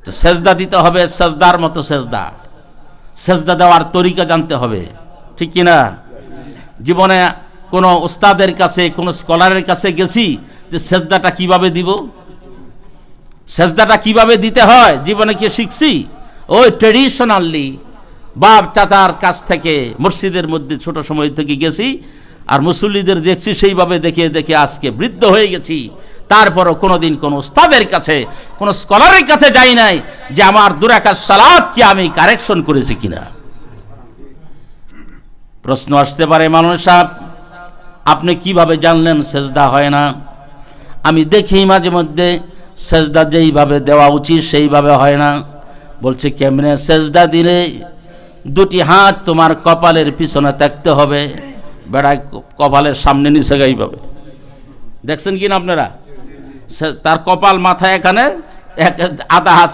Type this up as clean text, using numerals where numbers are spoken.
তো সেজদা দিতে হবে, সেজদার মতো সেজদা, সেজদা দেওয়ার তরিকা জানতে হবে, ঠিক কিনা? জীবনে কোনো উস্তাদের কাছে, কোনো স্কলারের কাছে গেছি যে সেজদাটা কিভাবে দিব, সেজদাটা কিভাবে দিতে হয় জীবনে কি শিখছি? ওই ট্রেডিশনালি বাপ চাচার কাছ থেকে মসজিদের মধ্যে ছোট সময় থেকে গেছি, আর মুসল্লিদের দেখছি সেইভাবে দেখে দেখে আজকে বৃদ্ধ হয়ে গেছি। তারপরও কোনোদিন কোনো উস্তাদের কাছে, কোনো স্কলারের কাছে যাই নাই যে আমার দুরাকাত সালাত কি আমি কারেকশন করেছি কিনা। প্রশ্ন আসতে পারে, মানুষ সাহেব আপনি কিভাবে জানলেন সেজদা হয় না? আমি দেখি মাঝে মধ্যে সেজদা যেইভাবে দেওয়া উচিত সেইভাবে হয় না। বলছে কেমনে? সেজদা দিলে দুটি হাত তোমার কপালের পিছনে থাকতে হবে, বেড়ায় কপালের সামনে নিচে গাইভাবে। দেখছেন কিনা আপনারা? তার কপাল মাথায় এখানে, আধা হাত